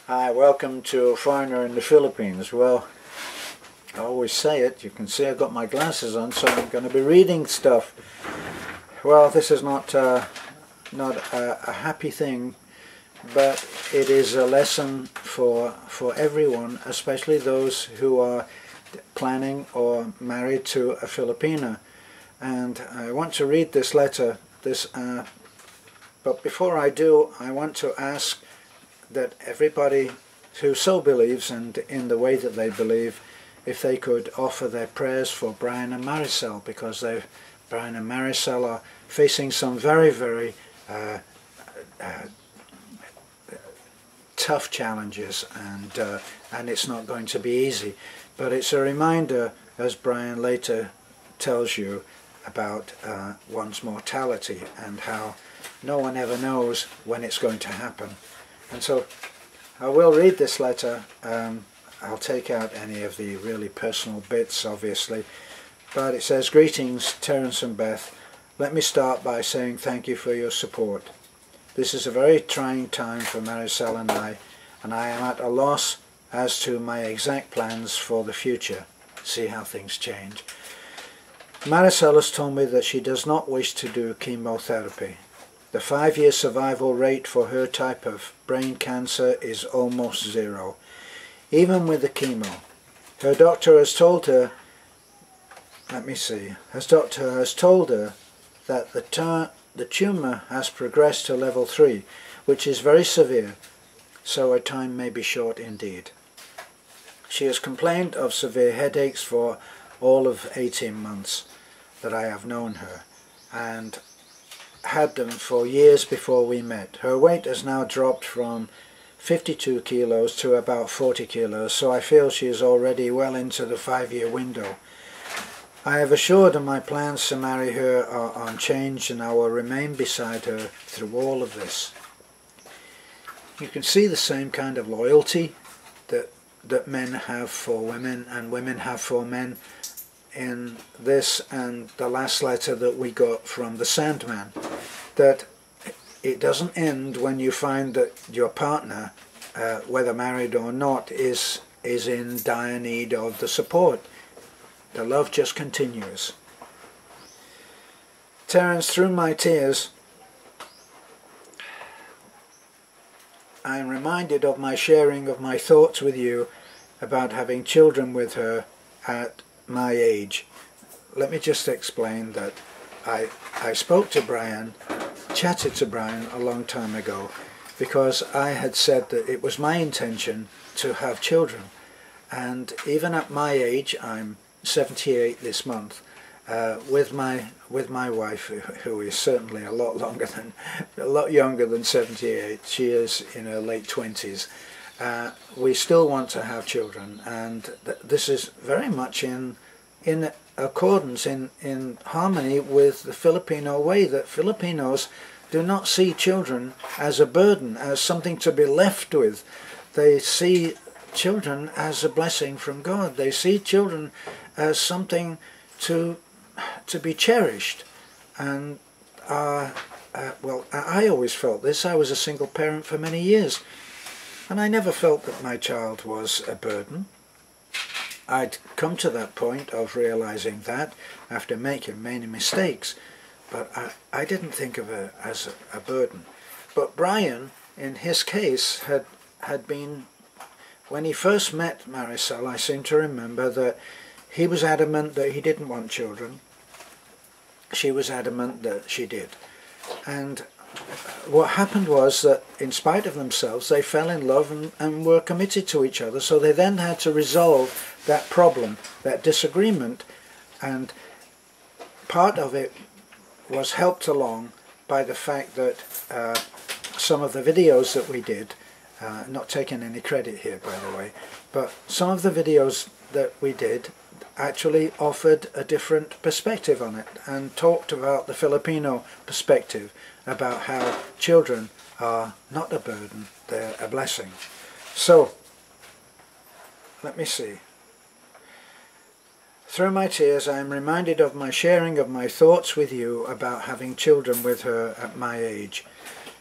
Hi, welcome to a foreigner in the Philippines. Well, I always say it, you can see I've got my glasses on, so I'm going to be reading stuff. Well, this is not a happy thing, but it is a lesson for everyone, especially those who are planning or married to a Filipina. And I want to read this letter, but before I do, I want to ask that everybody who so believes and in the way that they believe, if they could offer their prayers for Brian and Maricel, because Brian and Maricel are facing some very, very tough challenges, and it's not going to be easy. But it's a reminder, as Brian later tells you, about one's mortality and how no one ever knows when it's going to happen. And so I will read this letter. I'll take out any of the really personal bits, obviously, but it says, "Greetings, Terence and Beth. Let me start by saying thank you for your support. This is a very trying time for Maricel and I am at a loss as to my exact plans for the future. See how things change. Maricel has told me that she does not wish to do chemotherapy. The 5-year survival rate for her type of brain cancer is almost 0, even with the chemo. Her doctor has told her, her doctor has told her that the tumour has progressed to level 3, which is very severe, so her time may be short indeed. She has complained of severe headaches for all of 18 months that I have known her, and had them for years before we met. Her weight has now dropped from 52 kilos to about 40 kilos, so I feel she is already well into the 5-year window. I have assured her my plans to marry her are unchanged, and I will remain beside her through all of this." You can see the same kind of loyalty that men have for women and women have for men in this and the last letter that we got from the Sandman, that it doesn't end when you find that your partner, whether married or not, is in dire need of the support. The love just continues. "Terence, through my tears, I am reminded of my sharing of my thoughts with you about having children with her at my age." Let me just explain that I spoke to Brian, chatted to Brian a long time ago, because I had said that it was my intention to have children. And even at my age, I'm 78 this month, with my wife, who is certainly a lot younger than 78. She is in her late 20s. We still want to have children, and this is very much in accordance, in harmony with the Filipino way, that Filipinos do not see children as a burden, as something to be left with. They see children as a blessing from God. They see children as something to be cherished. And well, I always felt this. I was a single parent for many years, and I never felt that my child was a burden. I'd come to that point of realizing that after making many mistakes, but I didn't think of her as a burden. But Brian, in his case, had been, when he first met Maricel, I seem to remember that he was adamant that he didn't want children. She was adamant that she did. And what happened was that, in spite of themselves, they fell in love and were committed to each other. So they then had to resolve that problem, that disagreement, and part of it was helped along by the fact that some of the videos that we did, not taking any credit here, by the way, but some of the videos that we did actually offered a different perspective on it and talked about the Filipino perspective, about how children are not a burden, they're a blessing. So, let me see. "Through my tears, I am reminded of my sharing of my thoughts with you about having children with her at my age.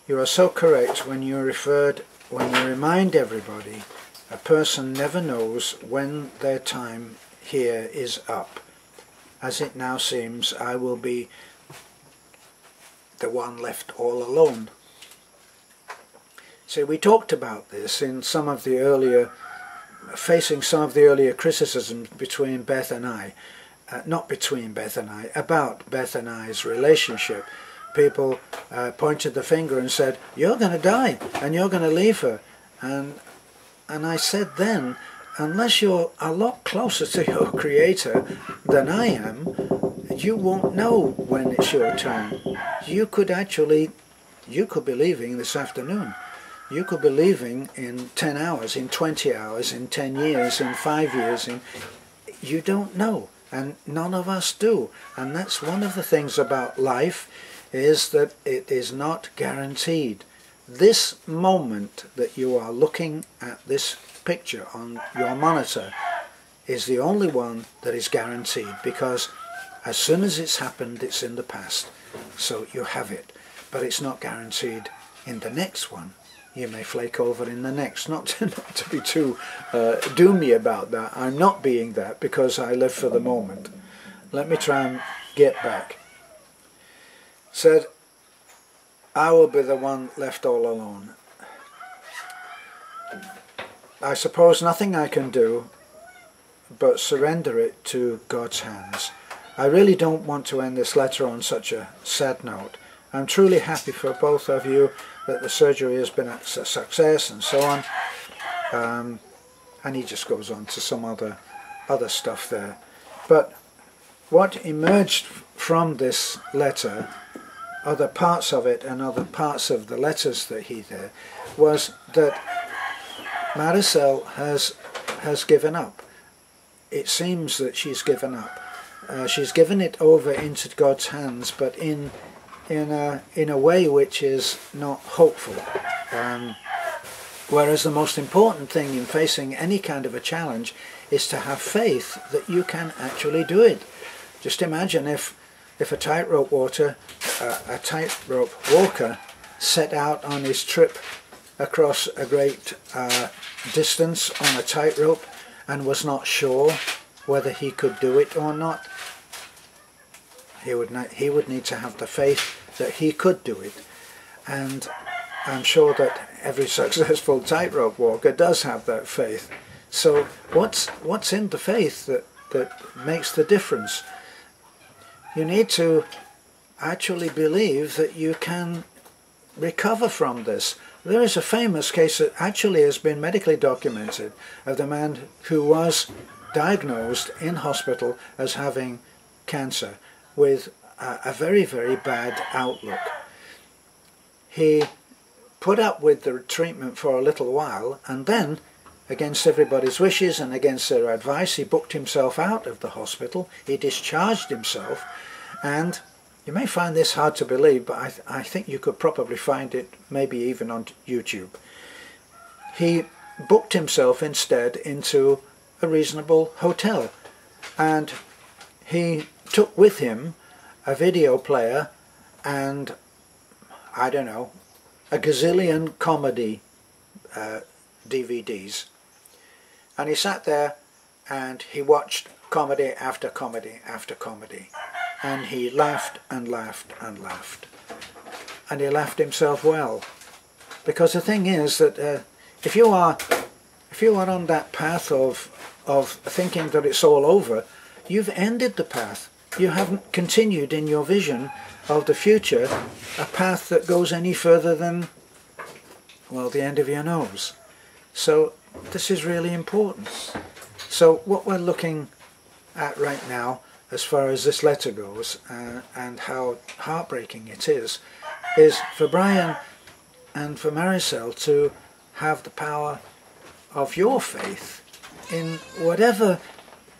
You are so correct when you referred when you remind everybody, a person never knows when their time here is up. As it now seems, I will be the one left all alone. So we talked about this in some of the earlier, facing some of the earlier criticisms between Beth and I. Not between Beth and I, about Beth and I's relationship. People pointed the finger and said, "You're going to die and you're going to leave her." And I said then, unless you're a lot closer to your Creator than I am, you won't know when it's your turn. You could be leaving this afternoon. You could be leaving in 10 hours, in 20 hours, in 10 years, in 5 years. You don't know, and none of us do. And that's one of the things about life, is that it is not guaranteed. This moment that you are looking at this picture on your monitor is the only one that is guaranteed, because as soon as it's happened, it's in the past. So you have it, but it's not guaranteed in the next one. You may flake over in the next. Not to be too doomy about that. I'm not being that, because I live for the moment. Let me try and get back. Said, I will be the one left all alone. I suppose nothing I can do but surrender it to God's hands. I really don't want to end this letter on such a sad note. I'm truly happy for both of you that the surgery has been a success and so on. And he just goes on to some other stuff there. But what emerged from this letter, other parts of it and other parts of the letters that he did, was that Maricel has given up. It seems that she's given up. She's given it over into God's hands, but in a way which is not hopeful. Whereas the most important thing in facing any kind of a challenge is to have faith that you can actually do it. Just imagine if a tightrope walker set out on his trip across a great distance on a tightrope and was not sure whether he could do it or not. He would need to have the faith that he could do it. And I'm sure that every successful tightrope walker does have that faith. So what's in the faith that makes the difference? You need to actually believe that you can recover from this. There is a famous case that actually has been medically documented of the man who was diagnosed in hospital as having cancer with a very, very bad outlook. He put up with the treatment for a little while, and then, against everybody's wishes and against their advice, he booked himself out of the hospital. He discharged himself, and you may find this hard to believe, but I think you could probably find it maybe even on YouTube. He booked himself instead into a reasonable hotel, and he took with him a video player and, I don't know, a gazillion comedy DVDs. And he sat there and he watched comedy after comedy after comedy. And he laughed and laughed and laughed. And he laughed himself well. Because the thing is that if you are on that path of thinking that it's all over, you've ended the path. You haven't continued in your vision of the future a path that goes any further than, well, the end of your nose. So this is really important. So what we're looking at right now, as far as this letter goes, and how heartbreaking it is for Brian and for Maricel to have the power of your faith in whatever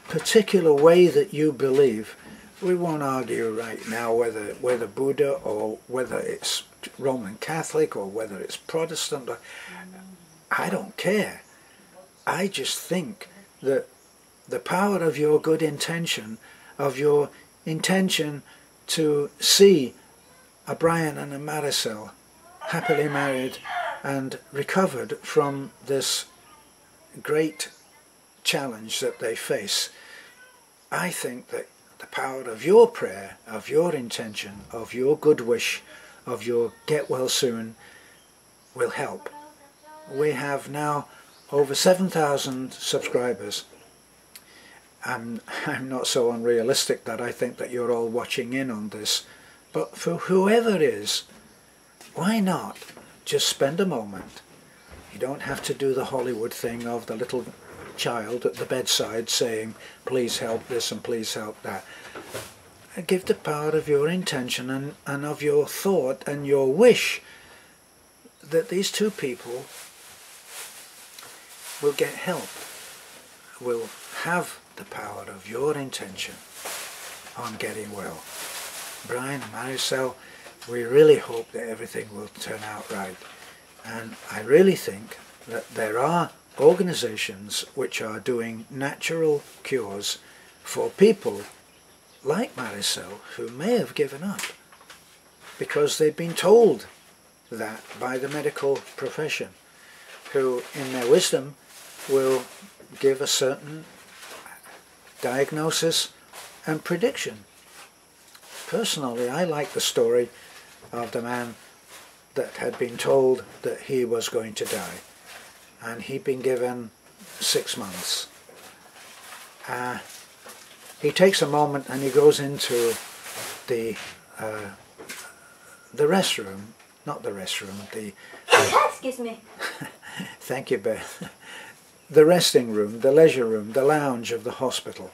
particular way that you believe. We won't argue right now whether Buddha or whether it's Roman Catholic or whether it's Protestant. I don't care. I just think that the power of your good intention, of your intention to see a Brian and a Maricel happily married and recovered from this great challenge that they face. I think that the power of your prayer, of your intention, of your good wish, of your get well soon will help. We have now over 7,000 subscribers. I'm not so unrealistic that I think that you're all watching in on this, but for whoever is, why not just spend a moment? You don't have to do the Hollywood thing of the little child at the bedside saying, please help this and please help that. Give the power of your intention and of your thought and your wish that these two people will get help, will have the power of your intention on getting well. Brian and Maricel, we really hope that everything will turn out right. And I really think that there are organizations which are doing natural cures for people like Maricel who may have given up because they've been told that by the medical profession, who in their wisdom will give a certain diagnosis and prediction. Personally, I like the story of the man that had been told that he was going to die, and he'd been given 6 months. He takes a moment and he goes into the restroom, not the restroom, the... Excuse me. Thank you, Beth. The resting room, the leisure room, the lounge of the hospital.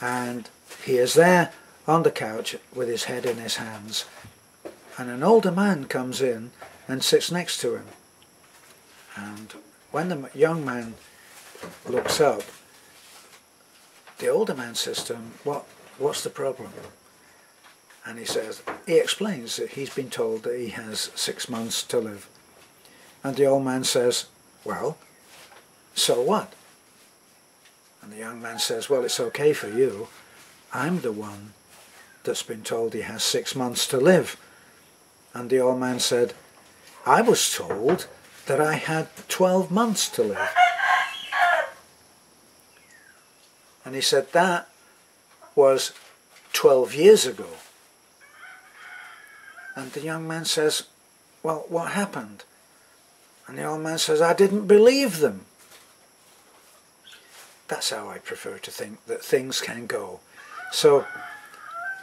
And he is there on the couch with his head in his hands. And an older man comes in and sits next to him. And when the young man looks up, the older man says to him, what's the problem? And he explains that he's been told that he has 6 months to live. And the old man says, well, so what? And the young man says, well, it's okay for you. I'm the one that's been told he has 6 months to live. And the old man said, I was told that I had 12 months to live. And he said, that was 12 years ago. And the young man says, well, what happened? And the old man says, I didn't believe them. That's how I prefer to think that things can go. So,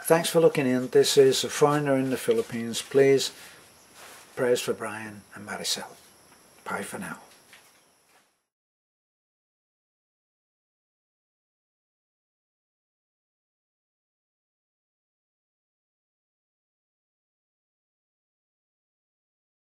thanks for looking in. This is A Foreigner in the Philippines. Please, prayers for Brian and Maricel. Bye for now.